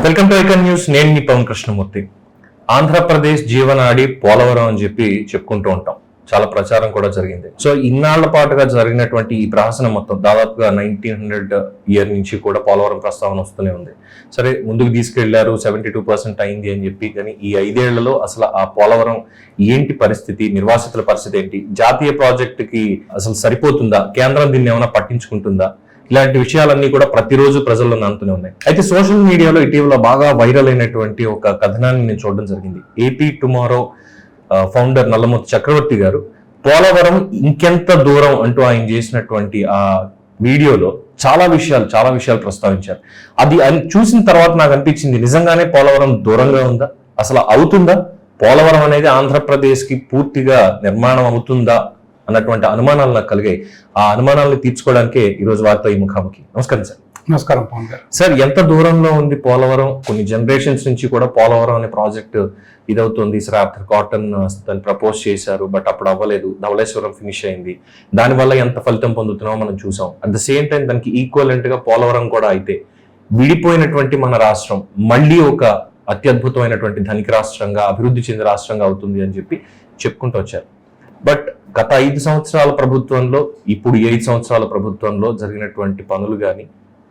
Welcome to icon news. నేను మీ పవన్ కృష్ణమూర్తి. ఆంధ్రప్రదేశ్ జీవనాడి పోలవరం అని చెప్పుకుంటూ ఉంటాం. చాలా ప్రచారం కూడా జరిగింది. సో ఇన్నాళ్ల పాటుగా జరిగినటువంటి ఈ ప్రహసనం మొత్తం దాదాపుగా 1900 ఇయర్ నుంచి కూడా పోలవరం ప్రస్తావన వస్తూనే ఉంది. సరే, ముందుకు తీసుకెళ్లారు, 72% అయింది అని చెప్పి. కానీ ఈ 5 ఏళ్లలో అసలు ఆ పోలవరం ఏంటి పరిస్థితి, నిర్వాసితుల పరిస్థితి ఏంటి, జాతీయ ప్రాజెక్టుకి అసలు సరిపోతుందా, కేంద్రం దీన్ని ఏమైనా పట్టించుకుంటుందా, ఇలాంటి విషయాలన్నీ కూడా ప్రతిరోజు ప్రజల్లో నానుతూనే ఉన్నాయి. అయితే సోషల్ మీడియాలో ఇటీవల బాగా వైరల్ అయినటువంటి ఒక కథనాన్ని నేను చూడడం జరిగింది. ఏపీ టుమారో ఫౌండర్ నల్లమూర్తి చక్రవర్తి గారు పోలవరం ఇంకెంత దూరం అంటూ ఆయన చేసినటువంటి ఆ వీడియోలో చాలా విషయాలు ప్రస్తావించారు. అది చూసిన తర్వాత నాకు అనిపించింది, నిజంగానే పోలవరం దూరంగా ఉందా, అసలు అవుతుందా, పోలవరం అనేది ఆంధ్రప్రదేశ్ కి పూర్తిగా నిర్మాణం అవుతుందా అన్నటువంటి అనుమానాలు నాకు కలిగాయి. ఆ అనుమానాలను తీర్చుకోవడానికే ఈరోజు వారితో ఈ ముఖాముఖి. నమస్కారం సార్. నమస్కారం పవన్ గారు. సార్, ఎంత దూరంలో ఉంది పోలవరం? కొన్ని జనరేషన్స్ నుంచి కూడా పోలవరం అనే ప్రాజెక్ట్ ఇదవుతుంది. సార్, ఆర్థర్ కాటన్ దాన్ని ప్రపోజ్ చేశారు, బట్ అప్పుడు అవ్వలేదు. ధవళేశ్వరం ఫినిష్ అయింది. దానివల్ల ఎంత ఫలితం పొందుతున్నామో మనం చూసాం. అట్ ద సేమ్ టైం దానికి ఈక్వలెంట్ గా పోలవరం కూడా అయితే విడిపోయినటువంటి మన రాష్ట్రం మళ్ళీ ఒక అత్యద్భుతమైనటువంటి ధనిక రాష్ట్రంగా, అభివృద్ధి చెందిన రాష్ట్రంగా అవుతుంది అని చెప్పి చెప్పుకుంటూ వచ్చారు. బట్ గత 5 సంవత్సరాల ప్రభుత్వంలో, ఇప్పుడు 8 సంవత్సరాల ప్రభుత్వంలో జరిగినటువంటి పనులు కానీ,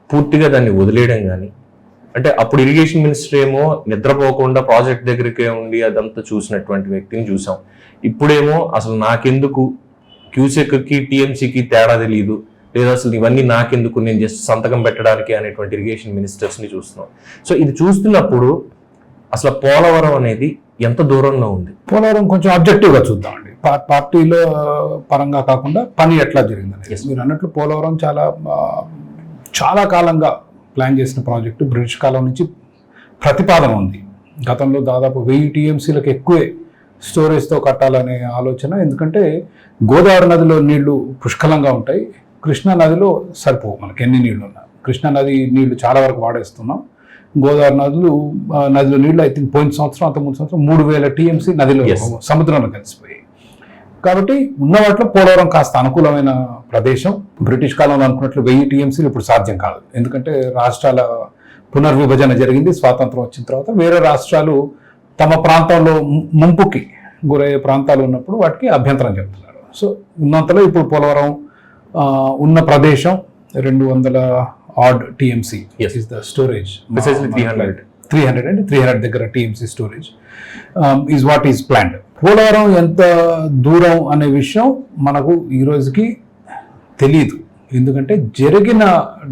పూర్తిగా దాన్ని వదిలేయడం కానీ, అంటే అప్పుడు ఇరిగేషన్ మినిస్టర్ ఏమో నిద్రపోకుండా ప్రాజెక్ట్ దగ్గరికే ఉండి అదంతా చూసినటువంటి వ్యక్తిని చూసాం. ఇప్పుడేమో అసలు నాకెందుకు, క్యూసెక్కి టీఎంసీకి తేడా తెలియదు, లేదా అసలు ఇవన్నీ నాకెందుకు, నేను జస్ట్ సంతకం పెట్టడానికి అనేటువంటి ఇరిగేషన్ మినిస్టర్స్ ని చూస్తున్నాం. సో ఇది చూస్తున్నప్పుడు అసలు పోలవరం అనేది ఎంత దూరంలో ఉంది? పోలవరం కొంచెం ఆబ్జెక్టివ్ గా చూద్దామండి. పార్టీలో పరంగా కాకుండా పని ఎట్లా జరిగిందని. మీరు అన్నట్లు పోలవరం చాలా కాలంగా ప్లాన్ చేసిన ప్రాజెక్టు. బ్రిటిష్ కాలం నుంచి ప్రతిపాదన ఉంది. గతంలో దాదాపు 1000 టీఎంసీలకు ఎక్కువే స్టోరేజ్తో కట్టాలనే ఆలోచన. ఎందుకంటే గోదావరి నదిలో నీళ్లు పుష్కలంగా ఉంటాయి, కృష్ణా నదిలో సరిపోవు మనకి ఎన్ని నీళ్లు ఉన్నా. కృష్ణా నది నీళ్లు చాలా వరకు వాడేస్తున్నాం. గోదావరి నదిలో నీళ్లు అయితే పోయిన సంవత్సరం, అంతకుముందు సంవత్సరం 3000 టీఎంసీ నదిలో సముద్రంలో కలిసిపోయాయి. కాబట్టి ఉన్న వాటిలో పోలవరం కాస్త అనుకూలమైన ప్రదేశం. బ్రిటిష్ కాలంలో అనుకున్నట్లు 1000 టీఎంసీలు ఇప్పుడు సాధ్యం కాదు. ఎందుకంటే రాష్ట్రాల పునర్విభజన జరిగింది. స్వాతంత్రం వచ్చిన తర్వాత వేరే రాష్ట్రాలు తమ ప్రాంతంలో ముంపుకి గురయ్యే ప్రాంతాలు ఉన్నప్పుడు వాటికి అభ్యంతరం చెప్తున్నారు. సో ఉన్నంతలో ఇప్పుడు పోలవరం ఉన్న ప్రదేశం 200 odd TMC is the storage. 300 దగ్గర TMC storage is what is planned. Polavaram ఎంత దూరం అనే విషయం మనకు ఈ రోజుకి తెలియదు. ఎందుకంటే జరిగిన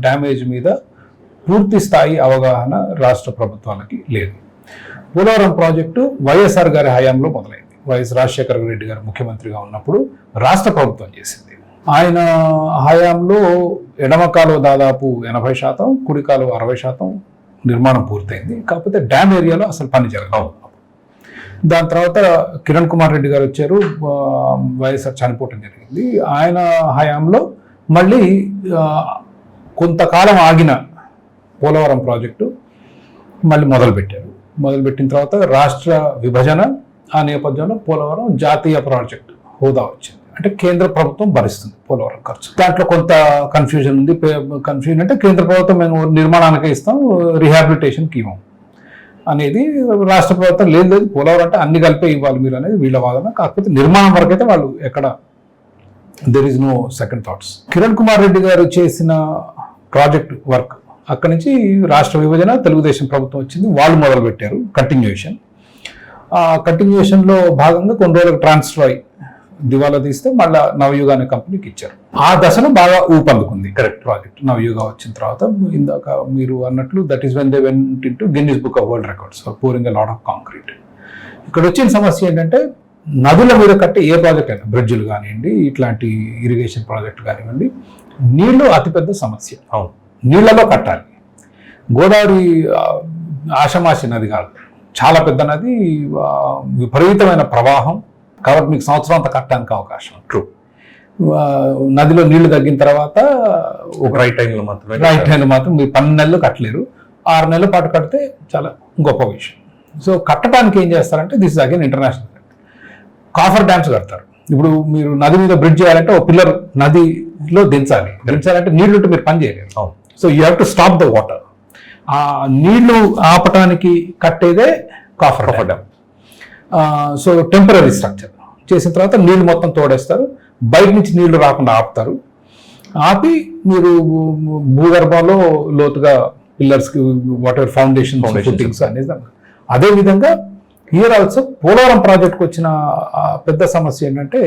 డ్యామేజ్ మీద పూర్తి స్థాయి అవగాహన రాష్ట్ర ప్రభుత్వాలకి లేదు. పోలవరం ప్రాజెక్టు వైఎస్ఆర్ గారి హయాంలో మొదలైంది. వైఎస్ రాజశేఖర రెడ్డి గారు ముఖ్యమంత్రిగా ఉన్నప్పుడు రాష్ట్ర ప్రభుత్వం చేసింది. ఆయన హయాంలో ఎడమ కాలువ దాదాపు 80%, కుడి కాలువ 60% నిర్మాణం పూర్తయింది. కాకపోతే డ్యామ్ ఏరియాలో అసలు పని జరగదు. దాని తర్వాత కిరణ్ కుమార్ రెడ్డి గారు వచ్చారు, వైఎస్ఆర్ చనిపోవటం జరిగింది. ఆయన హయాంలో మళ్ళీ కొంతకాలం ఆగిన పోలవరం ప్రాజెక్టు మళ్ళీ మొదలుపెట్టారు. మొదలుపెట్టిన తర్వాత రాష్ట్ర విభజన, ఆ నేపథ్యంలో పోలవరం జాతీయ ప్రాజెక్టు హోదా వచ్చింది. అంటే కేంద్ర ప్రభుత్వం భరిస్తుంది పోలవరం ఖర్చు. దాంట్లో కొంత కన్ఫ్యూజన్ ఉంది. కన్ఫ్యూజన్ అంటే కేంద్ర ప్రభుత్వం మేము నిర్మాణానికి ఇస్తాం, రిహాబిలిటేషన్కి ఇవ్వం అనేది రాష్ట్ర ప్రభుత్వం లేదు పోలవరం అంటే అన్ని కలిపే ఇవ్వాలి మీరు అనేది వీళ్ళ వాదన. కాకపోతే నిర్మాణం వరకు అయితే వాళ్ళు ఎక్కడ there is no second thoughts. Kiran Kumar Reddy garu చేసిన ప్రాజెక్ట్ వర్క్ అక్కడి నుంచి రాష్ట్ర విభజన, తెలుగుదేశం ప్రభుత్వం వచ్చింది, వాళ్ళు మొదలుపెట్టారు కంటిన్యూషన్. ఆ కంటిన్యూషన్లో భాగంగా కొన్ని రోజులకు ట్రాన్స్ఫర్ అయ్యి దివాలా తీస్తే మళ్ళీ నవయుగ అనే కంపెనీకి ఇచ్చారు. ఆ దశను బాగా ఊపందుకుంది కరెక్ట్ ప్రాజెక్ట్. నవయుగ వచ్చిన తర్వాత ఇందాక మీరు అన్నట్లు that is when they went into Guinness book of world records for pouring a lot of concrete. ఇక్కడ వచ్చిన సమస్య ఏంటంటే నదుల మీద కట్టే ఏ ప్రాజెక్ట్ అయినా, బ్రిడ్జ్లు కానివ్వండి, ఇట్లాంటి ఇరిగేషన్ ప్రాజెక్ట్ కానివ్వండి, నీళ్లు అతిపెద్ద సమస్య. అవును, నీళ్లలో కట్టాలి. గోదావరి ఆషమాషి నది కాదు, చాలా పెద్ద నది, విపరీతమైన ప్రవాహం. కాబట్టి మీకు సంవత్సరం అంతా కట్టడానికి అవకాశం. ట్రూ. నదిలో నీళ్లు తగ్గిన తర్వాత ఒక రైట్ టైంలో మాత్రం మీరు 12 నెలలు కట్టలేరు. 6 నెలల పాటు కడితే చాలా గొప్ప విషయం. సో కట్టడానికి ఏం చేస్తారంటే this is again international. Coffer dams కడతారు. ఇప్పుడు మీరు నది మీద బ్రిడ్జ్ చేయాలంటే ఒక పిల్లర్ నదిలో దించాలంటే నీళ్లుంటే మీరు పని చేయలేరు. So you have to stop the water. ఆ నీళ్లు ఆపటానికి కట్టేదే coffer dam. So temporary structure చేసిన తర్వాత నీళ్లు మొత్తం తోడేస్తారు, బయట నుంచి నీళ్లు రాకుండా ఆపుతారు. ఆపి మీరు భూగర్భంలో లోతుగా పిల్లర్స్కి వాట్ ఎవర్ ఫౌండేషన్ ఫుటింగ్స్ అనేది. అదేవిధంగా హియర్ ఆల్సో పోలవరం ప్రాజెక్ట్కి వచ్చిన పెద్ద సమస్య ఏంటంటే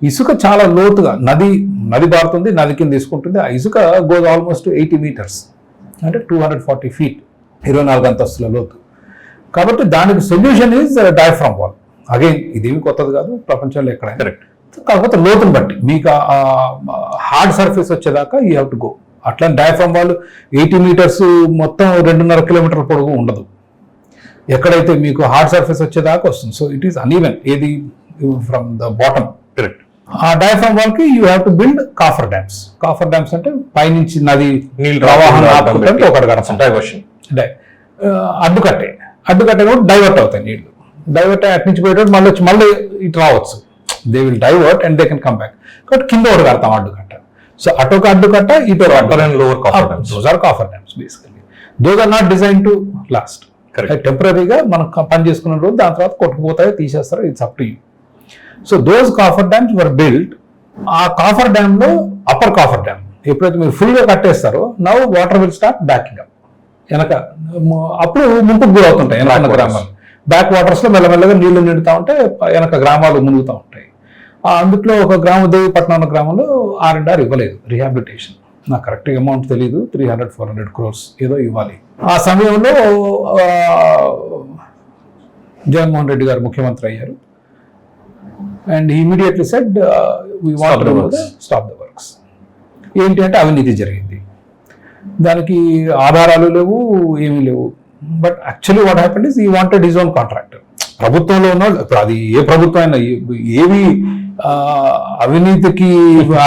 ఇసుక చాలా లోతుగా నది బారుతుంది, నది కింద తీసుకుంటుంది. ఆ ఇసుక గోజ్ ఆల్మోస్ట్ 80 meters, అంటే 240 feet, 24 అంతస్తుల లోతు. కాబట్టి దానికి solution is diaphragm wall. Again ఇదేమి కొత్తది కాదు, ప్రపంచంలో ఎక్కడైనా. కరెక్ట్. కాకపోతే లోతుని బట్టి మీకు హార్డ్ సర్ఫేస్ వచ్చేదాకా యూ హ్యావ్ టు గో. అట్లా డయాఫ్రామ్ వాల్ 80 meters మొత్తం 2.5 kilometer పొడవు ఉండదు. ఎక్కడైతే మీకు హార్డ్ సర్ఫేస్ వచ్చేదాకా వస్తుంది. సో ఇట్ ఈస్ అన్ఈవెన్, ఏది ఫ్రమ్ ద బాటమ్. కరెక్ట్. ఆ డయాఫ్రామ్ వాల్ కి you have to build coffer dams. Coffer dams అంటే పైనుంచి నది ప్రవాహం ఆపుకుంటే ఒకటి అడ్డుకట్టే కూడా డైవర్ట్ అవుతాయి నీళ్లు. డైవర్ట్ అటు నుంచి పోయేటప్పుడు మళ్ళీ ఇటు రావచ్చు. They will divert and they can come back. కాబట్టి కింద ఒకటి కడతాం అడ్డుకట్ట. సో అటొక అడ్డుకట్ట, ఇటు coffer dams. Basically those are not design to last. టెంపరీగా మనం పని చేసుకున్న రోజు దాని తర్వాత కొట్టుకుపోతాయో తీసేస్తారో, it's up to you. So those coffer dams were built. ఆ కాఫర్ డ్యామ్ లో అప్పర్ కాఫర్ డ్యామ్ ఎప్పుడైతే మీరు ఫుల్ గా కట్టేస్తారో now water will start backing up. వెనక అప్పుడు ముంపుకు గురవుతుంటాయి వెనక గ్రామాలు. బ్యాక్ వాటర్స్ లో మెల్లమెల్లగా నీళ్లు నిండుతూ ఉంటే వెనక గ్రామాలు మునుగుతూ ఉంటాయి. అందుట్లో ఒక దేవిపట్నం అన్న గ్రామంలో R&R ఇవ్వలేదు రిహాబిలిటేషన్. నాకు కరెక్ట్ అమౌంట్ తెలియదు, 300-400 crores ఏదో ఇవ్వాలి. ఆ సమయంలో జగన్మోహన్ రెడ్డి గారు ముఖ్యమంత్రి అయ్యారు. And immediately said we want to stop the works. ఏంటి అంటే అవినీతి జరిగింది, దానికి ఆధారాలు లేవు, ఏమీ లేవు. But actually what happened is ఈ వాంటెడ్ హిజ్ ఓన్ కాంట్రాక్టర్. ప్రభుత్వంలో ఉన్న ఇప్పుడు అది ఏ ప్రభుత్వం అయినా, ఏవి అవినీతికి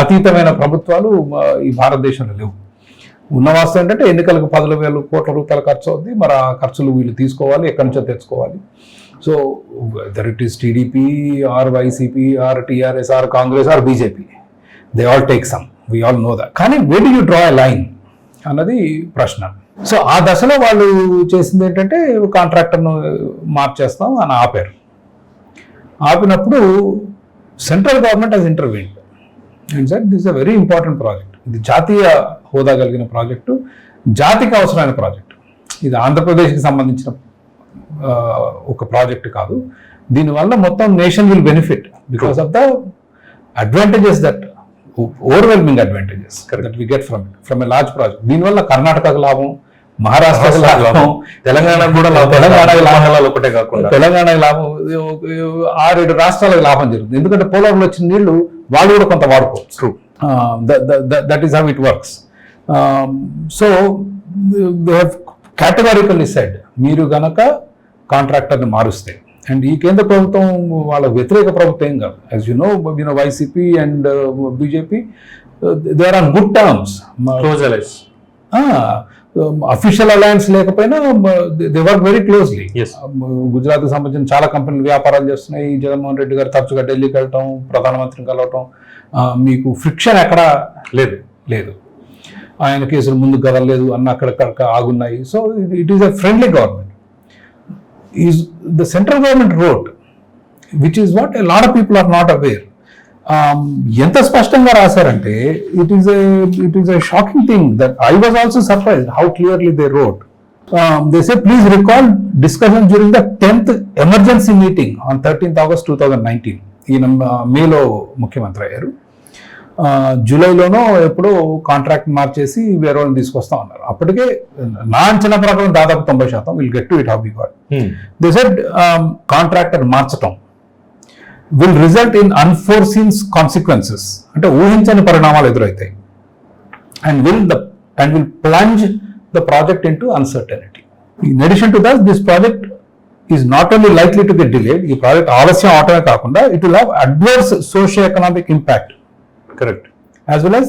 అతీతమైన ప్రభుత్వాలు ఈ భారతదేశంలో లేవు. ఉన్న వాస్తవం ఏంటంటే ఎన్నికలకు 10,000 కోట్ల రూపాయలు ఖర్చు అవుతుంది. మరి ఆ ఖర్చులు వీళ్ళు తీసుకోవాలి, ఎక్కడి నుంచో తెచ్చుకోవాలి. So whether it is TDP or YCP or TRS or Congress or BJP, they all take some, we all know that. కానీ where do you draw a line అన్నది ప్రశ్న. సో ఆ దశలో వాళ్ళు చేసింది ఏంటంటే కాంట్రాక్టర్ను మార్చేస్తాం అని ఆపారు. ఆపినప్పుడు central government has intervened and said this is a very important project. ఇది జాతీయ హోదా కలిగిన ప్రాజెక్టు, జాతికి అవసరమైన ప్రాజెక్టు. ఇది ఆంధ్రప్రదేశ్కి సంబంధించిన ఒక ప్రాజెక్ట్ కాదు. దీనివల్ల మొత్తం nation will benefit because of the advantages, that overwhelming advantages that we get from a large project. దీనివల్ల కర్ణాటకకు లాభం, మహారాష్ట్రకు లాభం, తెలంగాణకు కూడా లాభం, తెలంగాణకు లాభం, 6-7 రాష్ట్రాలకు లాభం జరుగుతుంది. ఎందుకంటే పోలవరంలో వచ్చిన నీళ్లు వాళ్ళు కూడా కొంత వాడుకోవచ్చు. That is how it works. So they have కేటగారికల్లీ said, మీరు గనక కాంట్రాక్టర్ని మారుస్తే, అండ్ ఈ కేంద్ర ప్రభుత్వం వాళ్ళ వ్యతిరేక ప్రభుత్వం ఏం కాదు. As you know YCP and BJP they are on good terms. Official alliance లేకపోయినా దే వర్క్ వెరీ క్లోజ్లీ. గుజరాత్కి సంబంధించిన చాలా కంపెనీలు వ్యాపారాలు చేస్తున్నాయి. జగన్మోహన్ రెడ్డి గారు తరచుగా ఢిల్లీకి వెళ్ళటం, ప్రధానమంత్రిని కలవటం, మీకు ఫ్రిక్షన్ ఎక్కడా లేదు. ఆయన కేసులు ముందుకు కదలలేదు అన్న అక్కడక్కడ ఆగున్నాయి. So it is a friendly government. Is the central government wrote which is what a lot of people are not aware. ఎంత స్పష్టంగా రాశారంటే it is a shocking thing that I was also surprised how clearly they wrote. They say please recall discussion during the 10th emergency meeting on 13th August 2019. ఈయన మేలో ముఖ్యమంత్రి అయ్యారు. జూలైలోనో ఎప్పుడో contract మార్చేసి వేరే వాళ్ళని తీసుకొస్తా ఉన్నారు. అప్పటికే నా అంచనా ప్రకారం దాదాపు 90% will get to it how we got. They said contractor మార్చటం will result in unforeseen consequences, అంటే ఊహించని పరిణామాలు ఎదురవుతాయి. And will plunge the project into uncertainty. In addition to that this project is not only likely to get delayed, ఈ project ఆలస్యం అవటమే కాకుండా it will have adverse socio economic impact. Correct. As well as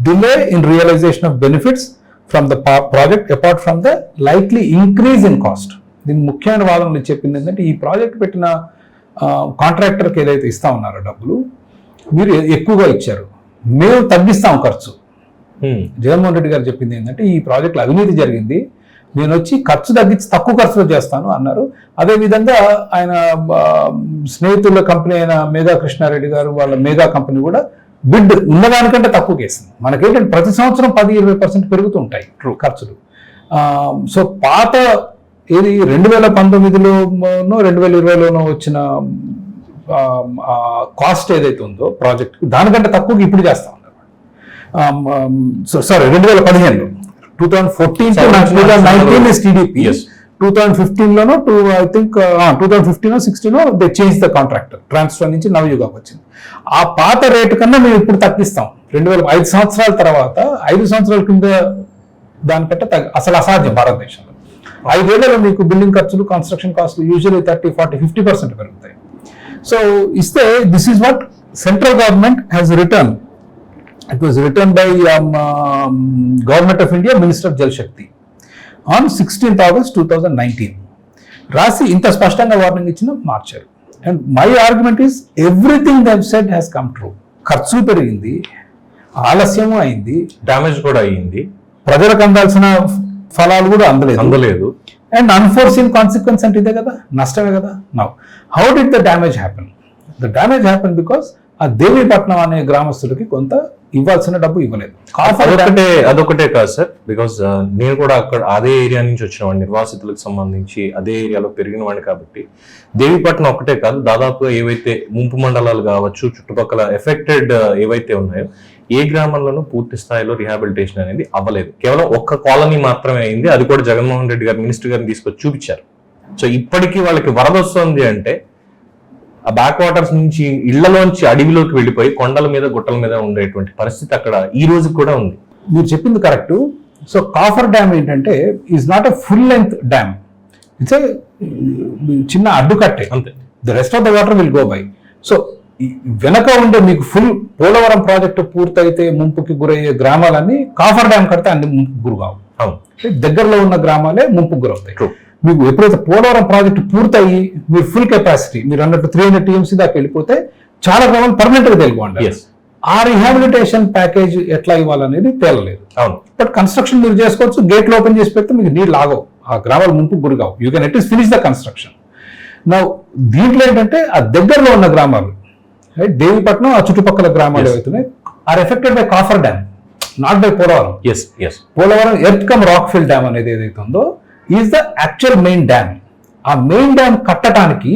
delay in realization of benefits from the project apart from the likely increase in cost. దీని ముఖ్యమైన వాదనలు చెప్పింది ఏంటంటే ఈ ప్రాజెక్ట్ పెట్టిన కాంట్రాక్టర్కి ఏదైతే ఇస్తా ఉన్నారో డబ్బులు మీరు ఎక్కువగా ఇచ్చారు, మేము తగ్గిస్తాం ఖర్చు. జగన్మోహన్ రెడ్డి గారు చెప్పింది ఏంటంటే ఈ ప్రాజెక్టులో అవినీతి జరిగింది, నేను వచ్చి ఖర్చు తగ్గించి తక్కువ ఖర్చులో చేస్తాను అన్నారు. అదేవిధంగా ఆయన స్నేహితుల కంపెనీ అయిన మేఘా కృష్ణారెడ్డి గారు వాళ్ళ మేఘా కంపెనీ కూడా బిడ్ ఉన్నదానికంటే తక్కువ కేసింది. మనకేంటంటే ప్రతి సంవత్సరం 10-20% పెరుగుతూ ఉంటాయి ఖర్చులు. సో పాత ఏది 2019లోనో 2020లోనో వచ్చిన కాస్ట్ ఏదైతే ఉందో ప్రాజెక్ట్ దానికంటే తక్కువ ఇప్పుడు చేస్తా ఉన్నారు. సారీ 2015లో 2014 to 2019 is TDP. 2015లోనో I think 2015-16 they change the contractor, transfer నుంచి నవయుగాకి వచ్చింది. ఆ పాత రేటు కన్నా మేము ఇప్పుడు తగ్గిస్తాం. 5 సంవత్సరాల తర్వాత 5 సంవత్సరాల కింద దానికంటే అసలు అసాధ్యం భారతదేశంలో. 5 ఏళ్లలో మీకు బిల్డింగ్ ఖర్చులు, కన్స్ట్రక్షన్ కాస్ట్ యూజువల్లీ 30-40-50% పెరుగుతాయి. సో ఇస్తే this is what central government has return. It was written by Government of India, Minister of Jal Shakti on 16th August 2019. రాసి ఇంత స్పష్టంగా వార్నింగ్ ఇచ్చిన మార్చారు. And my argument is everything they have said has come true. ఖర్చు పెరిగింది, ఆలస్యము అయింది, damage కూడా అయ్యింది, ప్రజలకు అందాల్సిన ఫలాలు కూడా అందలేదు. అండ్ అన్ఫోర్సీన్ కాన్సిక్వెన్స్ అంటే ఇదే కదా, నష్టమే కదా. Now how did the damage happen? The damage happen because ఆ దేవీపట్నం అనే గ్రామస్తులకి కొంత ఇవ్వాల్సిన డబ్బు ఇవ్వలేదు. అదొకటే కాదు సార్, బికాస్ నేను కూడా అక్కడ అదే ఏరియా నుంచి వచ్చిన వాడిని, నిర్వాసితులకు సంబంధించి అదే ఏరియాలో పెరిగిన వాడిని కాబట్టి దేవీపట్నం ఒకటే కాదు, దాదాపుగా ఏవైతే ముంపు మండలాలు కావచ్చు, చుట్టుపక్కల ఎఫెక్టెడ్ ఏవైతే ఉన్నాయో ఏ గ్రామంలోనూ పూర్తి స్థాయిలో రిహాబిలిటేషన్ అనేది అవ్వలేదు. కేవలం ఒక్క కాలనీ మాత్రమే అయింది. అది కూడా జగన్మోహన్ రెడ్డి గారు మినిస్టర్ గారిని తీసుకొచ్చి చూపించారు. సో ఇప్పటికీ వాళ్ళకి వరద వస్తుంది అంటే ఆ బ్యాక్ వాటర్స్ నుంచి ఇళ్లలోంచి అడవిలోకి వెళ్ళిపోయి కొండల మీద గుట్టల మీద ఉండేటువంటి పరిస్థితి అక్కడ ఈ రోజు కూడా ఉంది. మీరు చెప్పింది కరెక్ట్. సో కాఫర్ డ్యామ్ ఏంటంటే is not a full length dam, it's a చిన్న అడ్డుకట్టే, అంతే. The rest of the water will go by. So వెనక ఉండే మీకు ఫుల్ పోలవరం ప్రాజెక్టు పూర్తయితే ముంపుకి గురయ్యే గ్రామాలన్నీ కాఫర్ డ్యామ్ కడితే అన్ని ముంపుకు గురి కావు. దగ్గరలో ఉన్న గ్రామాలే ముంపుకు గురవుతాయి. మీకు ఎప్పుడైతే పోలవరం ప్రాజెక్టు పూర్తయి మీరు ఫుల్ కెపాసిటీ మీరు అన్నట్టు 300 TMC దాకా వెళ్ళిపోతే చాలా గ్రామాలు పర్మనెంట్ గా తెలుగుంటాయి. ఆ రిహాబిలిటేషన్ ప్యాకేజ్ ఎట్లా ఇవ్వాలనేది తేలలేదు. బట్ కన్స్ట్రక్షన్ మీరు చేసుకోవచ్చు, గేట్లు ఓపెన్ చేసి పెడితే మీకు నీళ్ళు ఆగవు, ఆ గ్రామాలు ముంపు గురిగావు. You can at least finish the construction. నా దీంట్లో ఏంటంటే ఆ దగ్గరలో ఉన్న గ్రామాలు, దేవీపట్నం ఆ చుట్టుపక్కల గ్రామాలు ఏవైతున్నాయి are affected by coffer dam, not by Polavaram. Polavaram earth cum rock fill dam అనేది ఏదైతే ఉందో is the actual main dam. ఆ మెయిన్ డ్యామ్ కట్టడానికి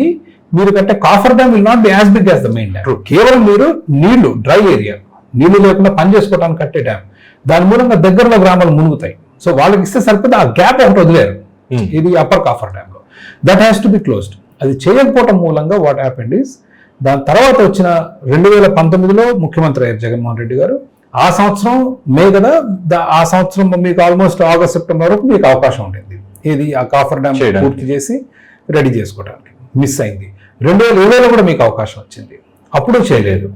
మీరు కట్టే coffer dam will not be as big as the main dam. కేవలం మీరు నీళ్లు డ్రై ఏరియా నీళ్లు లేకుండా పని చేసుకోవడానికి కట్టే డ్యామ్, దాని మూలంగా దగ్గరలో గ్రామాలు మునుగుతాయి. సో వాళ్ళకి ఇస్తే సరిపోతే ఆ గ్యాప్ ఒకటి వదిలేరు. ఇది అప్పర్ కాఫర్ డ్యామ్ లో that has to be closed. అది చేయకపోవటం మూలంగా వాట్ హ్యాపెండ్ ఈస్ దాని తర్వాత వచ్చిన 2019లో ముఖ్యమంత్రి అయ్యారు జగన్మోహన్ రెడ్డి గారు. ఆ సంవత్సరం మే కదా, ఆ సంవత్సరం మీకు ఆల్మోస్ట్ ఆగస్ట్ సెప్టెంబర్ వరకు మీకు అవకాశం ఉంటుంది ఏది ఆ కాఫర్ డ్యామ్ పూర్తి చేసి రెడీ చేసుకోవడానికి. మిస్ అయింది. 2020లో కూడా మీకు అవకాశం వచ్చింది, అప్పుడు చేయలేదు.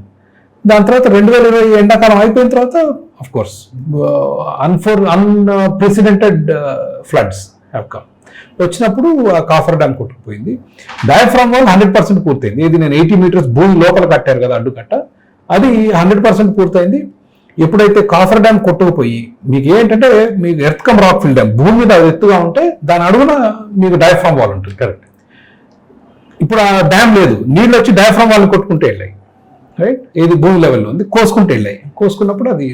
దాని తర్వాత 2020 ఎండాకాలం అయిపోయిన తర్వాత of course unprecedented floods have come. వచ్చినప్పుడు ఆ కాఫర్ డ్యామ్ కొట్టుకుపోయింది. డయాఫ్రామ్ వాల్ 100% పూర్తయింది. ఇది నేను 80 meters భూమి లోపల కట్టారు కదా అడ్డుకట్ట, అది 100% పూర్తయింది. ఎప్పుడైతే కాఫర్ డ్యామ్ కొట్టుకుపోయి మీకు ఏంటంటే మీకు earth cum rock fill dam భూమి మీద ఎత్తుగా ఉంటే దాని అడుగున మీకు డయాఫ్రామ్ వాల్ ఉంటుంది. కరెక్ట్. ఇప్పుడు ఆ డ్యామ్ లేదు, నీళ్ళు వచ్చి డయాఫ్రామ్ వాల్ కొట్టుకుంటే వెళ్ళాయి. రైట్, ఏది భూమి లెవెల్లో ఉంది కోసుకుంటే వెళ్ళాయి. కోసుకున్నప్పుడు అది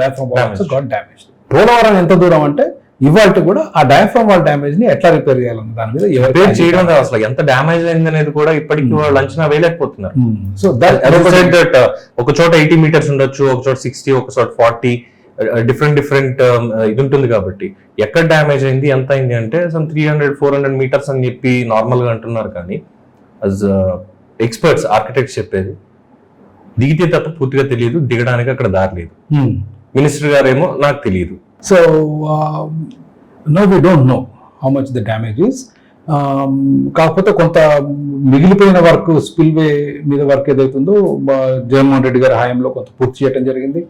diaphragm wall got damage. Polavaram ఎంత దూరం అంటే ఇవాళ కూడా ఆ డయాఫ్రామ్ వాల్ డ్యామేజ్ ని ఎట్లా రిపేర్ చేయాలన్న దాని మీద రిపేర్ చేయడం అసలు ఎంత డ్యామేజ్ అయింది అనేది కూడా ఇప్పటికీ వాళ్ళు అంచనా వేయలేకపోతున్నారు. సో ఒక చోట 80 meters ఉండొచ్చు, ఒక చోట 60, ఒక చోట 40, డిఫరెంట్ ఇది ఉంటుంది. కాబట్టి ఎక్కడ డ్యామేజ్ అయింది ఎంత అయింది అంటే 300-400 meters అని చెప్పి నార్మల్ గా అంటున్నారు. కానీ యాజ్ ఎక్స్పర్ట్స్ ఆర్కిటెక్ట్స్ చెప్పేది దిగితే తప్ప పూర్తిగా తెలియదు, దిగడానికి అక్కడ దారి లేదు. మినిస్టర్ గారేమో నాకు తెలియదు. So no, we don't know how much the damage is. కాకపోతే కొంత మిగిలిపోయిన వర్క్ స్పిల్వే మీద వర్క్ ఏదైతుందో జగన్మోహన్ రెడ్డి గారి హయాంలో కొంత పూర్తి చేయడం జరిగింది.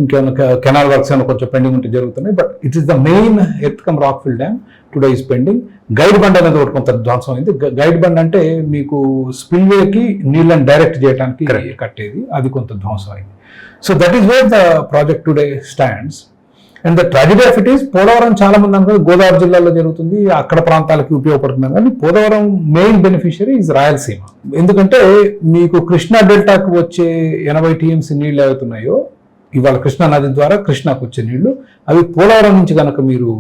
ఇంకేమైనా కెనాల్ వర్క్స్ ఏమైనా కొంచెం పెండింగ్ ఉంటే జరుగుతున్నాయి. But it is the main earth cum rock fill dam today is pending. Guide bund అనేది ఒకటి కొంత ధ్వంసం అయింది. గైడ్ బండ్ అంటే మీకు స్పిల్వేకి నీళ్ళని డైరెక్ట్ చేయడానికి కట్టేది, అది కొంత ధ్వంసం అయింది. So that is where the project today stands. And the tragedy of it is Polavaram చాలా మంది అనుకుంటే గోదావరి జిల్లాలో జరుగుతుంది, అక్కడ ప్రాంతాలకి ఉపయోగపడుతుంది కానీ Polavaram main beneficiary is Rayalaseema. ఎందుకంటే మీకు కృష్ణా డెల్టాకు వచ్చే 80 TMC నీళ్లు అవుతున్నాయో ఇవాళ కృష్ణా నది ద్వారా కృష్ణాకు వచ్చే నీళ్లు, అవి పోలవరం నుంచి కనుక మీరు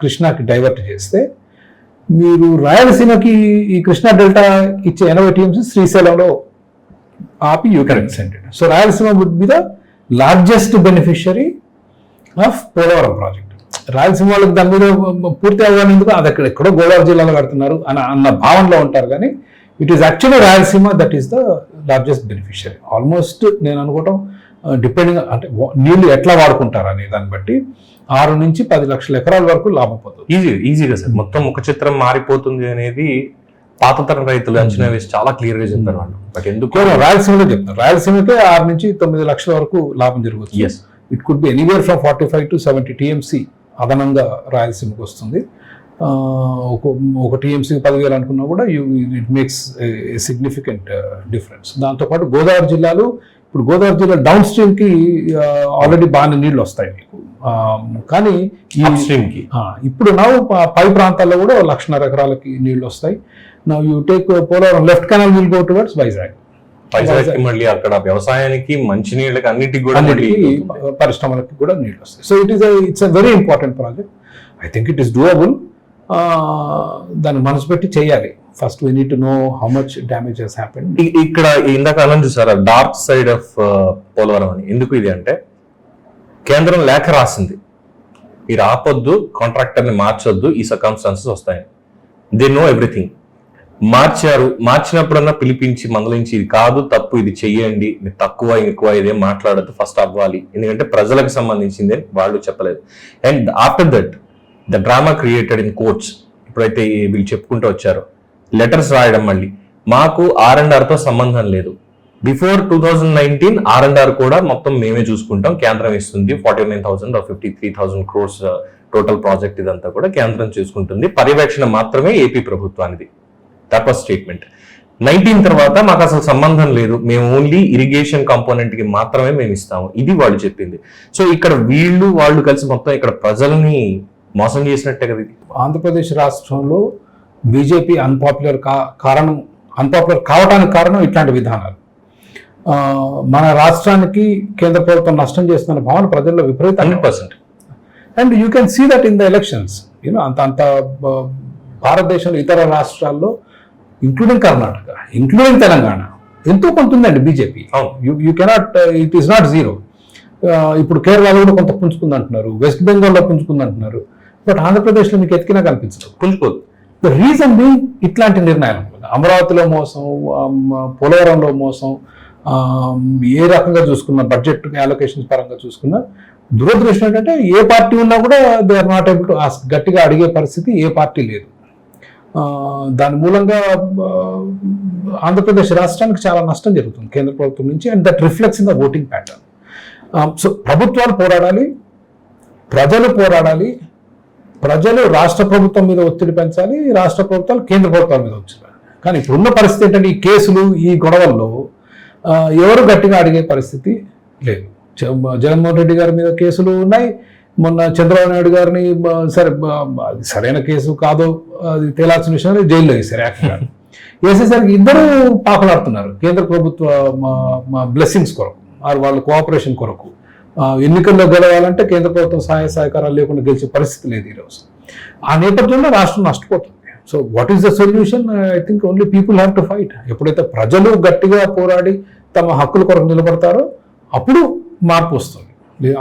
కృష్ణాకి డైవర్ట్ చేస్తే మీరు రాయలసీమకి ఈ కృష్ణా డెల్టా ఇచ్చే 80 TMC శ్రీశైలంలో ఆపి you can send it. So Rayalaseema would be the largest beneficiary of Polavaram project. Rayalaseema వాళ్ళకి దాని మీద పూర్తి అవగాహన ఎందుకు, అది ఎక్కడో గోదావరి జిల్లాలో కడుతున్నారు అన్న భావనలో ఉంటారు కానీ it is actually Rayalaseema that is the largest beneficiary. Almost నేను అనుకోవటం డిపెండింగ్ అంటే నీళ్లు ఎట్లా వాడుకుంటారు అనే దాన్ని బట్టి 6 నుంచి 10 లక్షల ఎకరాల వరకు లాభం పోతుంది. ఈజీగా సార్ మొత్తం ముఖ చిత్రం మారిపోతుంది అనేది పాత తరం రైతులు అంచనా వేసి చాలా క్లియర్ గా చెప్పారు వాళ్ళు. బట్ ఎందుకు రాయలసీమలో చెప్తారు, రాయలసీమకే 6 నుంచి 9 లక్షల వరకు లాభం జరుగుతుంది. It could be anywhere from 45 to 70 TMC అదనంగా రాయలసీమకు వస్తుంది. ఒక TMCకి 10,000 అనుకున్నా కూడా ఇట్ మేక్స్ సిగ్నిఫికెంట్ డిఫరెన్స్. దాంతోపాటు గోదావరి జిల్లాలో ఇప్పుడు గోదావరి జిల్లా డౌన్ స్ట్రీమ్ కి ఆల్రెడీ బాగానే నీళ్లు వస్తాయి మీకు, కానీ ఇప్పుడు పై ప్రాంతాల్లో కూడా 1,00,000 ఎకరాలకి నీళ్లు వస్తాయి. నా you take Polavaram left canal will go towards Vizag. మళ్ళీ అక్కడ వ్యవసాయానికి మంచి నీళ్ళకి అన్నిటికి కూడా పరిశ్రమలకి కూడా నీళ్ళు వస్తాయి. So it's a very important project. I think it is doable. దాన్ని మనసు పెట్టి చేయాలి. First we need to know how much damage has happened. ఇక్కడ ఇందాక అనండి sir dark side of Polavaram అని. ఎందుకు ఇది అంటే కేంద్రం లేఖ రాసింది, మీరు ఆపొద్దు, కాంట్రాక్టర్ని మార్చొద్దు, ఈ సర్కమ్స్టాన్సెస్ వస్తాయని. They know everything. మార్చినప్పుడన్నా పిలిపించి మందలించి ఇది కాదు తప్పు, ఇది చెయ్యండి, మీరు తక్కువ ఎక్కువ ఇదేం మాట్లాడద్దు, ఫస్ట్ అవ్వాలి, ఎందుకంటే ప్రజలకు సంబంధించింది వాళ్ళు చెప్పలేదు. And after that the drama created in courts. ఇప్పుడైతే వీళ్ళు చెప్పుకుంటూ వచ్చారు, లెటర్స్ రాయడం, మళ్ళీ మాకు R&R తో సంబంధం లేదు, బిఫోర్ 2019 R&R కూడా మొత్తం మేమే చూసుకుంటాం, కేంద్రం ఇస్తుంది 49,000 or 53,000 crores టోటల్ ప్రాజెక్ట్, ఇదంతా కూడా కేంద్రం చూసుకుంటుంది, పర్యవేక్షణ మాత్రమే ఏపీ ప్రభుత్వానికి. That was statement. 19 తర్వాత మాకు అసలు సంబంధం లేదు, మేము ఓన్లీ ఇరిగేషన్ కాంపోనెంట్ కి మాత్రమే మేము ఇస్తాము, ఇది వాళ్ళు చెప్పింది. సో ఇక్కడ వాళ్ళు కలిసి మొత్తం ఇక్కడ ప్రజల్ని మోసం చేసినట్టే కదా ఇది. ఆంధ్రప్రదేశ్ రాష్ట్రంలో బీజేపీ అన్పాపులర్ కావడానికి కారణం ఇట్లాంటి విధానాలు. మన రాష్ట్రానికి కేంద్ర ప్రభుత్వం నష్టం చేస్తున్న భావన ప్రజల్లో విపరీతంగా 100%. And you can see that in the elections. అంత భారతదేశంలో ఇతర రాష్ట్రాల్లో ఇంక్లూడింగ్ కర్ణాటక, ఇంక్లూడింగ్ తెలంగాణ ఎంతో కొంత ఉందండి BJP. You cannot, it is not zero. ఇప్పుడు కేరళలో కూడా కొంత పుంజుకుంది అంటున్నారు, వెస్ట్ బెంగాల్లో పుంజుకుంది అంటున్నారు, బట్ ఆంధ్రప్రదేశ్లో మీకు ఎతికినా కనిపించదు, పుంజుకోదు. ద రీజన్ బీ ఇట్లాంటి నిర్ణయాలు. అమరావతిలో మోసం, పోలవరంలో మోసం, ఏ రకంగా చూసుకున్నా బడ్జెట్ అలొకేషన్స్ పరంగా చూసుకున్నా దురదృష్టం ఏంటంటే ఏ పార్టీ ఉన్నా కూడా they are not able to ask, గట్టిగా అడిగే పరిస్థితి ఏ పార్టీ లేదు. దాని మూలంగా ఆంధ్రప్రదేశ్ రాష్ట్రానికి చాలా నష్టం జరుగుతుంది కేంద్ర ప్రభుత్వం నుంచి. And that reflects in the voting pattern. So ప్రభుత్వాలు పోరాడాలి, ప్రజలు పోరాడాలి, ప్రజలు రాష్ట్ర ప్రభుత్వం మీద ఒత్తిడి పెంచాలి, రాష్ట్ర ప్రభుత్వాలు కేంద్ర ప్రభుత్వాల మీద ఒత్తిడి. కానీ ఇప్పుడున్న పరిస్థితి ఏంటంటే ఈ కేసులు, ఈ గొడవల్లో ఎవరు గట్టిగా అడిగే పరిస్థితి లేదు. జగన్మోహన్ రెడ్డి గారి మీద కేసులు ఉన్నాయి, మొన్న చంద్రబాబు నాయుడు గారిని సరైన కేసు కాదో అది తేలాల్సిన విషయం జైల్లో వేశారు. యాక్చువల్గా వేసేసరికి ఇద్దరు పాకులాడుతున్నారు కేంద్ర ప్రభుత్వ బ్లెస్సింగ్స్ కొరకు, వాళ్ళ కోఆపరేషన్ కొరకు. ఎన్నికల్లో గెలవాలంటే కేంద్ర ప్రభుత్వం సహాయ సహకారాలు లేకుండా గెలిచే పరిస్థితి లేదు ఈరోజు. ఆ నేపథ్యంలో రాష్ట్రం నష్టపోతుంది. So what is the solution? I think only people have to fight. ఎప్పుడైతే ప్రజలు గట్టిగా పోరాడి తమ హక్కుల కొరకు నిలబడతారో అప్పుడు మార్పు వస్తుంది.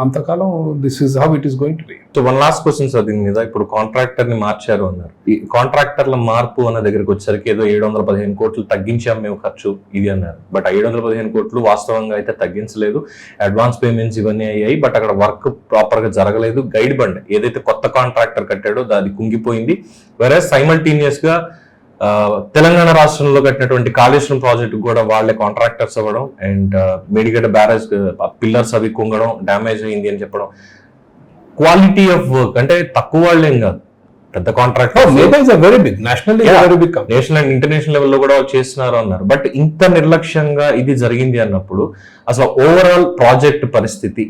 అంతకాలం this is how it is going to be. So one last question sir దీని మీద. ఇప్పుడు కాంట్రాక్టర్ ని మార్చారు అన్నారు, ఈ కాంట్రాక్టర్ల మార్పు అన్న దగ్గరికి వచ్చేసరికి ఏదో 715 కోట్లు తగ్గించాం మేము ఖర్చు ఇది అన్నారు. బట్ 715 కోట్లు వాస్తవంగా అయితే తగ్గించలేదు, అడ్వాన్స్ పేమెంట్స్ ఇవన్నీ అయ్యాయి, బట్ అక్కడ వర్క్ ప్రాపర్ గా జరగలేదు. గైడ్ బండ్ ఏదైతే కొత్త కాంట్రాక్టర్ కట్టాడో అది కుంగిపోయింది. వేరే సైమల్టేనియస్ గా తెలంగాణ రాష్ట్రంలో కట్టినటువంటి కాళేశ్వరం ప్రాజెక్ట్ కూడా వాళ్ళే కాంట్రాక్టర్స్ అవ్వడం, అండ్ మేడిగడ్డ బ్యారేజ్ పిల్లర్స్ అవి కుంగడం, డ్యామేజ్ అయింది అని చెప్పడం. క్వాలిటీ ఆఫ్ వర్క్ అంటే తక్కువ వాళ్ళేం కాదు, పెద్ద కాంట్రాక్టర్, నేషనల్ అండ్ ఇంటర్నేషనల్ లెవెల్లో కూడా చేస్తున్నారు అన్నారు. బట్ ఇంత నిర్లక్ష్యంగా ఇది జరిగింది అన్నప్పుడు అసలు ఓవరాల్ ప్రాజెక్ట్ పరిస్థితి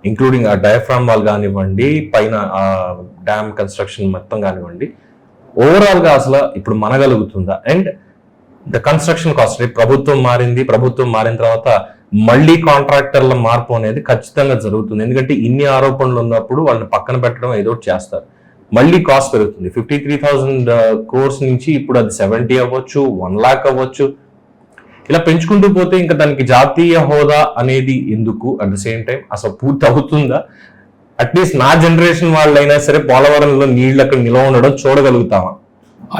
ఇంక్లూడింగ్ ఆ డయాఫ్రామ్ వాల్ కానివ్వండి, పైన ఆ డ్యామ్ కన్స్ట్రక్షన్ మొత్తం కానివ్వండి, ఓవరాల్ గా అసలు ఇప్పుడు మనగలుగుతుందా? అండ్ ద కన్స్ట్రక్షన్ కాస్ట్, ప్రభుత్వం మారిన తర్వాత మళ్ళీ కాంట్రాక్టర్ల మార్పు అనేది ఖచ్చితంగా జరుగుతుంది. ఎందుకంటే ఇన్ని ఆరోపణలు ఉన్నప్పుడు వాళ్ళని పక్కన పెట్టడం ఏదో ఒకటి చేస్తారు. మళ్ళీ కాస్ట్ పెరుగుతుంది. 53,000 crores నుంచి ఇప్పుడు అది 70 అవ్వచ్చు, 1 lakh అవ్వచ్చు. ఇలా పెంచుకుంటూ పోతే ఇంకా దానికి జాతీయ హోదా అనేది ఎందుకు? అట్ ద సేమ్ టైం అసలు పూర్తి అవుతుందా? అట్లీస్ట్ నా జనరేషన్ వాళ్ళైనా సరే పోలవరంలో నీళ్ళు అక్కడ నిల్వ ఉండడం చూడగలుగుతామా?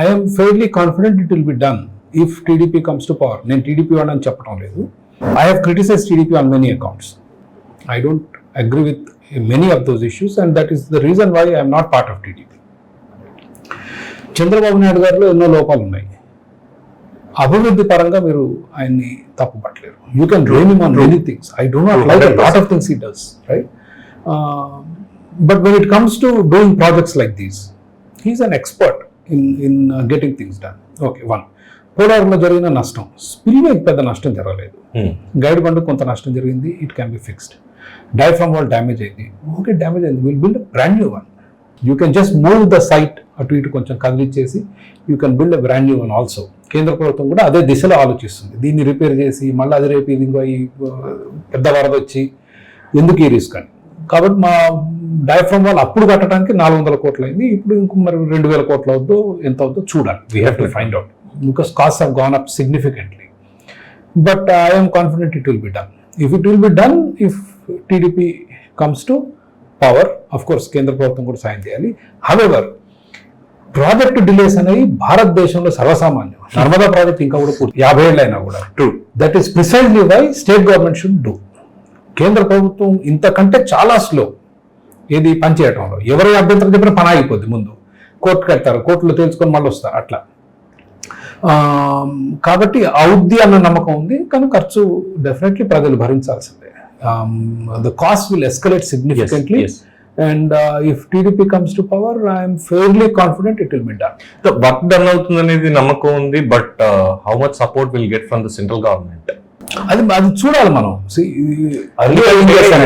I'm fairly confident it will be done if TDP comes to power. నేను టీడీపీ వాడని చెప్పడం లేదు. I have criticize TDP on many accounts. I don't agree with many of those issues and that is the reason why I'm not part of TDP. Chandrababu Naidu గారిలో ఎన్నో లోపాలు ఉన్నాయి. అభివృద్ధి పరంగా మీరు ఆయన్ని తప్పు పట్టలేరు. You can blame him on many things. I do not like a lot of things he does, right? But when it comes to doing projects like these, he's an expert in getting things done. Okay, one. పోలవరంలో జరిగిన నష్టం, spillway పెద్ద నష్టం జరగలేదు. Guide bund కొంత నష్టం జరిగింది, it can be fixed. Diaphragm wall damage అయింది, ఓకే డ్యామేజ్ అయింది, will build brand new one. You can just move the site అటు ఇటు కొంచెం కదిలిచ్చేసి you can build a brand new one also. కేంద్ర ప్రభుత్వం కూడా అదే దిశలో ఆలోచిస్తుంది. దీన్ని రిపేర్ చేసి మళ్ళీ అది రేపు ఇది ఇంకో ఈ పెద్ద వరద వచ్చి ఎందుకు ఈ రిస్క్ అని. కాబట్టి మా డయాఫ్రామ్ వాల్ అప్పుడు కట్టడానికి 400 కోట్లు అయింది, ఇప్పుడు ఇంకో మరి 2,000 కోట్లు అవుద్దో ఎంత అవుద్దో చూడాలి. We have to find out because costs have gone up significantly. But I am confident it will be done. If it will be done, if TDP comes to power, of course, కేంద్ర ప్రభుత్వం కూడా సాయం చేయాలి. However, project delays అనేవి భారతదేశంలో సర్వసామాన్యం. Narmada project ఇంకా కూడా 50 ఏళ్ళు అయినా కూడా. True. That is precisely why state government should do. కేంద్ర ప్రభుత్వం ఇంతకంటే చాలా స్లో ఏది పనిచేయటంలో. ఎవరి అభ్యంతరం చెప్పినా పని ఆగిపోద్ది. ముందు కోర్టు కడతారు, కోర్టులో తెలుసుకొని మళ్ళీ వస్తారు అట్లా. కాబట్టి అవుద్ది అన్న నమ్మకం ఉంది, కానీ ఖర్చు డెఫినెట్లీ ప్రజలు భరించాల్సిందే. The cost will escalate significantly and if TDP comes to power I'm fairly confident it will be done. Work done అవుతుంది అనేది నమ్మకం ఉంది, but how much support will get from the central government అది చూడాలి మనం.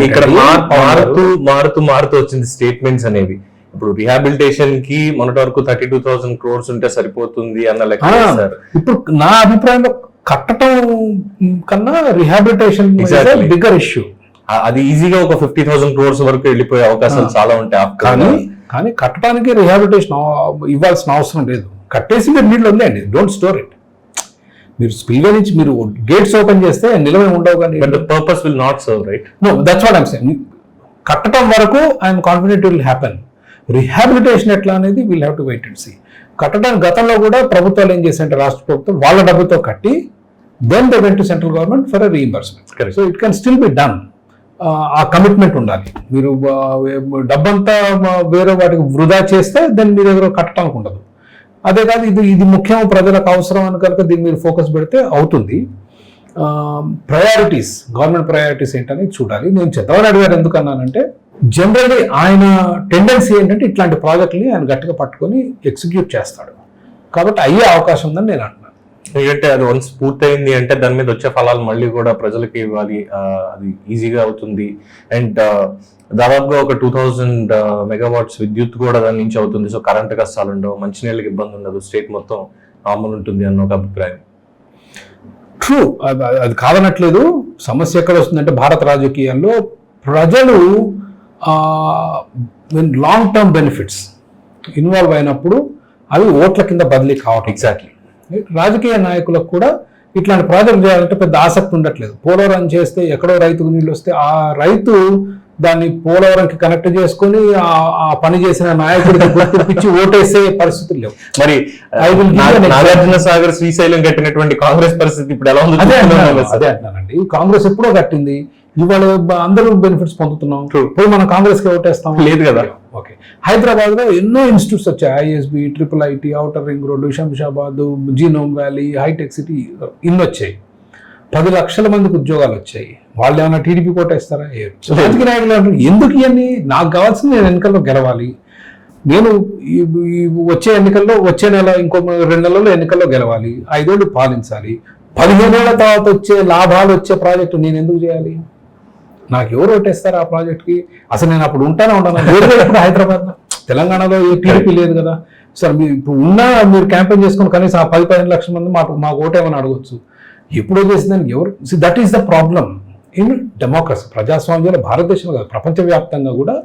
ఇక్కడ మారుతూ వచ్చింది స్టేట్మెంట్స్ అనేవి. ఇప్పుడు రిహాబిలిటేషన్ కి మొన్నటి వరకు 32,000 crores ఉంటే సరిపోతుంది అన్న లెక్క. ఇప్పుడు నా అభిప్రాయంలో కట్టడం కన్నా రిహాబిలిటేషన్ బిగ్గర్ ఇష్యూ. అది ఈజీగా ఒక 50,000 crores వరకు వెళ్ళిపోయే అవకాశాలు చాలా ఉంటాయి. కానీ కట్టడానికి రిహాబిలిటేషన్ ఇవ్వాల్సిన అవసరం లేదు. కట్టేసి మీరు నీళ్ళు వదిలేయండి, డోంట్ స్టోర్ ఇట్. మీరు స్పిల్వే నుంచి మీరు గేట్స్ ఓపెన్ చేస్తే నిలవే ఉండవు. కానీ but the purpose will not serve, right? No, that's what I'm saying. కట్టడం వరకు I'm confident it will happen. Rehabilitation ఎట్లా అనేది we'll have to wait and see. కట్టడానికి గతంలో కూడా ప్రభుత్వాలు ఏం చేశారంటే రాష్ట్ర ప్రభుత్వం వాళ్ళ డబ్బుతో కట్టి then they went to central government for a reimbursement. So it can still be done. ఆ కమిట్మెంట్ ఉండాలి. మీరు డబ్బంతా వేరే వాటికి వృధా చేస్తే దెన్ మీ దగ్గర కట్టడానికి ఉండదు. అదే కాదు, ఇది ముఖ్యం ప్రజలకు అవసరం అని కనుక దీన్ని మీరు ఫోకస్ పెడితే అవుతుంది. ప్రయారిటీస్, గవర్నమెంట్ ప్రయారిటీస్ ఏంటనేది చూడాలి. నేను చంద్రబాబు నాయుడు గారు ఎందుకు అన్నానంటే, జనరల్లీ ఆయన టెండెన్సీ ఏంటంటే ఇట్లాంటి ప్రాజెక్టుని ఆయన గట్టిగా పట్టుకొని ఎగ్జిక్యూట్ చేస్తాడు. కాబట్టి అయ్యే అవకాశం ఉందని నేను అంటున్నాను. ఎందుకంటే అది వన్స్ పూర్తయింది అంటే దాని మీద వచ్చే ఫలాలు మళ్ళీ కూడా ప్రజలకి ఇవ్వాలి, అది ఈజీగా అవుతుంది. అండ్ దాదాపుగా ఒక 2,000 megawatts విద్యుత్ కూడా దాని నుంచి అవుతుంది. సో కరెంట్ కష్టాలు ఉండవు, మంచినీళ్ళకి ఇబ్బంది ఉండదు, స్టేట్ మొత్తం నార్మల్ ఉంటుంది అన్న ఒక అభిప్రాయం. ట్రూ, అది కాదనట్లేదు. సమస్య ఎక్కడ వస్తుందంటే భారత రాజకీయాల్లో ప్రజలు లాంగ్ టర్మ్ బెనిఫిట్స్ ఇన్వాల్వ్ అయినప్పుడు అవి ఓట్ల కింద బదిలీ కావటం. ఎగ్జాక్ట్లీ. రాజకీయ నాయకులకు కూడా ఇట్లాంటి ప్రాజెక్ట్ చేయాలంటే పెద్ద ఆసక్తి ఉండట్లేదు. పోలవరం చేస్తే ఎక్కడో రైతుకు నీళ్ళు వస్తే ఆ రైతు దాన్ని పోలవరంకి కనెక్ట్ చేసుకుని ఆ పని చేసిన నాయకుడికి గుర్తింపించి ఓటేసే పరిస్థితులు లేవు. మరి నాగార్జున సాగర్, శ్రీశైలం కట్టినటువంటి కాంగ్రెస్ పరిస్థితి ఇప్పుడు ఎలా ఉంది? అదే అంటున్నానండి. కాంగ్రెస్ ఎప్పుడో కట్టింది, ఇవాళ అందరూ బెనిఫిట్స్ పొందుతున్నాం. ఇప్పుడు మనం కాంగ్రెస్ కి ఓటేస్తాం లేదు కదా. ఓకే, హైదరాబాద్ లో ఎన్నో ఇన్స్టిట్యూట్స్ వచ్చాయి. ISB, IIIT, outer ring road, Shamshabad, genome valley, hitech city ఇన్ని వచ్చాయి. 10 లక్షల మందికి ఉద్యోగాలు వచ్చాయి. వాళ్ళు ఏమైనా టీడీపీ కోటేస్తారా? రాజకీయ నాయకులు అంటారు ఎందుకు ఇవన్నీ, నాకు కావాల్సింది నేను ఎన్నికల్లో గెలవాలి, నేను వచ్చే ఎన్నికల్లో వచ్చే నెల ఇంకో 2 నెలల్లో ఎన్నికల్లో గెలవాలి, 5 ఏళ్ళు పాలించాలి, 15 ఏళ్ల తర్వాత వచ్చే లాభాలు వచ్చే ప్రాజెక్టు నేను ఎందుకు చేయాలి? నాకు ఎవరు ఓటేస్తారు ఆ ప్రాజెక్ట్కి? అసలు నేను అప్పుడు ఉంటానే ఉన్నాను ఇప్పుడు హైదరాబాద్, తెలంగాణలో ఏ టీడీపీ లేదు కదా సార్. మీరు ఇప్పుడు ఉన్నా మీరు క్యాంపెయిన్ చేసుకుని కనీసం ఆ 10-15 లక్షల మంది మాకు ఓటేమని అడగొచ్చు. ఎప్పుడో చేసిందని ఎవరు? That is the problem in democracy. ప్రజాస్వామ్యంలో భారతదేశంలో కాదు ప్రపంచవ్యాప్తంగా కూడా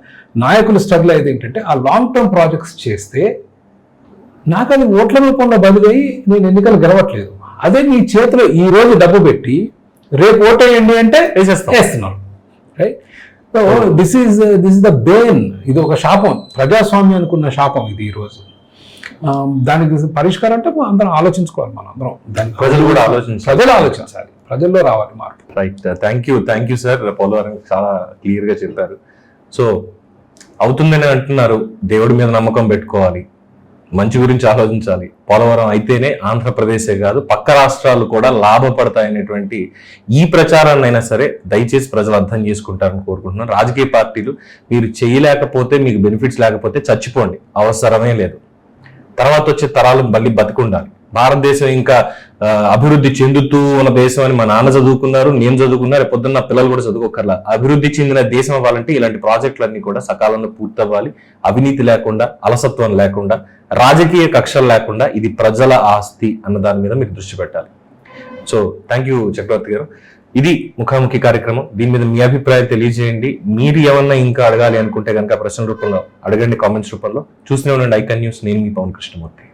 నాయకులు స్ట్రగుల్ అయ్యేది ఏంటంటే ఆ లాంగ్ టర్మ్ ప్రాజెక్ట్స్ చేస్తే నాకు అది ఓట్ల రూపంలో బదిలై నేను ఎన్నికలు గెలవట్లేదు. అదే నీ చేతిలో ఈ రోజు డబ్బు పెట్టి రేపు ఓటేయండి అంటే వేస్తున్నారు. Right? So this is the bane. ఇది ఒక శాపం, ప్రజాస్వామ్యానికి ఉన్న శాపం ఇది ఈరోజు. దానికి పరిష్కారం అంటే అందరం ఆలోచించుకోవాలి. మనం అందరం దానికి ప్రజలు కూడా ఆలోచించాలి, ప్రజలు ఆలోచించాలి, ప్రజల్లో రావాలి మార్పు. Right, thank you sir. Polavaram చాలా క్లియర్ గా చెప్పారు. సో అవుతుందని అంటున్నారు, దేవుడి మీద నమ్మకం పెట్టుకోవాలి, మంచి గురించి ఆలోచించాలి. పోలవరం అయితేనే ఆంధ్రప్రదేశే కాదు పక్క రాష్ట్రాలు కూడా లాభపడతాయనేటువంటి ఈ ప్రచారాన్ని అయినా సరే దయచేసి ప్రజలు అర్థం చేసుకుంటారని కోరుకుంటున్నాను. రాజకీయ పార్టీలు మీరు చేయలేకపోతే, మీకు బెనిఫిట్స్ లేకపోతే చచ్చిపోండి, అవసరమే లేదు. తర్వాత వచ్చే తరాలు మళ్ళీ బతికుండాలి. భారతదేశం ఇంకా అభివృద్ధి చెందుతూ ఉన్న దేశం అని మా నాన్న చదువుకున్నారు, నేను చదువుకున్నారు, పొద్దున్న పిల్లలు కూడా చదువుకోకర్లా. అభివృద్ధి చెందిన దేశం అవ్వాలంటే ఇలాంటి ప్రాజెక్టులన్నీ కూడా సకాలంలో పూర్తవ్వాలి. అవినీతి లేకుండా, అలసత్వం లేకుండా, రాజకీయ కక్షలు లేకుండా ఇది ప్రజల ఆస్తి అన్న దాని మీద మీరు దృష్టి పెట్టాలి. సో థ్యాంక్ యూ చక్రవర్తి గారు. ఇది ముఖాముఖి కార్యక్రమం. దీని మీద మీ అభిప్రాయం తెలియజేయండి. మీరు ఏమన్నా ఇంకా అడగాలి అనుకుంటే కనుక ప్రశ్న రూపంలో అడగండి, కామెంట్స్ రూపంలో. చూస్తూనే ఉండండి ఐకాన్ న్యూస్. నేను మీ పవన్ కృష్ణమూర్తి.